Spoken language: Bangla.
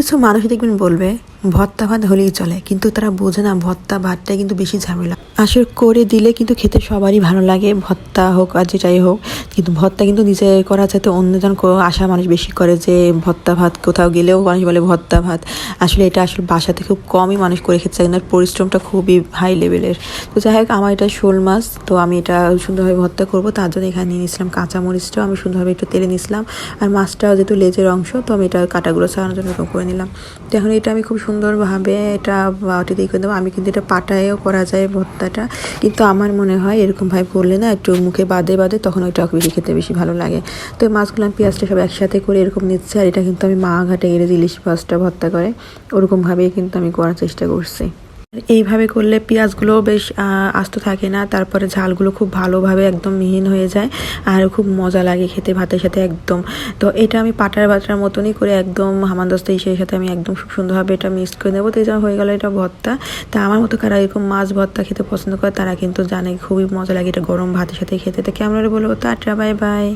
কিছু মানুষ দেখবেন বলবে ভর্তা ভাত হলেই চলে, কিন্তু তারা বোঝে না ভর্তা ভাতটাই কিন্তু বেশি ঝামেলা। আসলে করে দিলে কিন্তু খেতে সবারই ভালো লাগে, ভর্তা হোক আর যেটাই হোক। কিন্তু ভর্তা কিন্তু নিজে করা যাতে অন্যজন আশা মানুষ বেশি করে যে ভর্তা ভাত, কোথাও গেলেও মানুষ বলে ভর্তা ভাত। আসলে এটা আসলে বাসাতে খুব কমই মানুষ করে খেতে চায়, কিন্তু পরিশ্রমটা খুবই হাই লেভেলের। তো যাই হোক, আমার এটা শোল মাছ, তো আমি এটা সুন্দরভাবে ভর্তা করব, তার জন্য এখানে নিয়ে নিয়েছিলাম কাঁচামরিচটাও আমি সুন্দরভাবে একটু তেলে নিয়েছিলাম। আর মাছটাও যেহেতু লেজের অংশ, তো আমি এটা কাটাগুলো ছাড়ানোর জন্য এরকম করে নিলাম। তো এখন এটা আমি খুব সুন্দরভাবে এটা বাটি দিয়ে করে দেবো। আমি কিন্তু এটা পাটায়ও করা যায় ভর্তাটা, কিন্তু আমার মনে হয় এরকমভাবে করলে না একটু মুখে বাদে বাদে তখন ওইটা বেশি খেতে বেশি ভালো লাগে। তো মাছগুলো আমি পেঁয়াজটা সব একসাথে করে এরকম নিচ্ছে। আর এটা কিন্তু আমি মা ঘাটে গেলে ইলিশ মাছটা ভর্তা করে ওরকমভাবেই কিন্তু আমি করার চেষ্টা করছি। এইভাবে করলে পেঁয়াজগুলো বেশ আস্ত থাকে না, তারপরে ঝালগুলো খুব ভালোভাবে একদম মিহিন হয়ে যায় আর খুব মজা লাগে খেতে ভাতের সাথে একদম। তো এটা আমি পাটার বাটার মতনই করে একদম হামানদস্তা ইসের সাথে আমি একদম খুব সুন্দরভাবে এটা মিক্স করে নেবো। তো এই হয়ে গেল এটা ভর্তা। তা আমার মতো কারা এরকম মাছ ভর্তা খেতে পছন্দ করে তারা কিন্তু জানে খুবই মজা লাগে এটা গরম ভাতের সাথে খেতে। তো কেমন বলবো, টাটা, বাই বাই।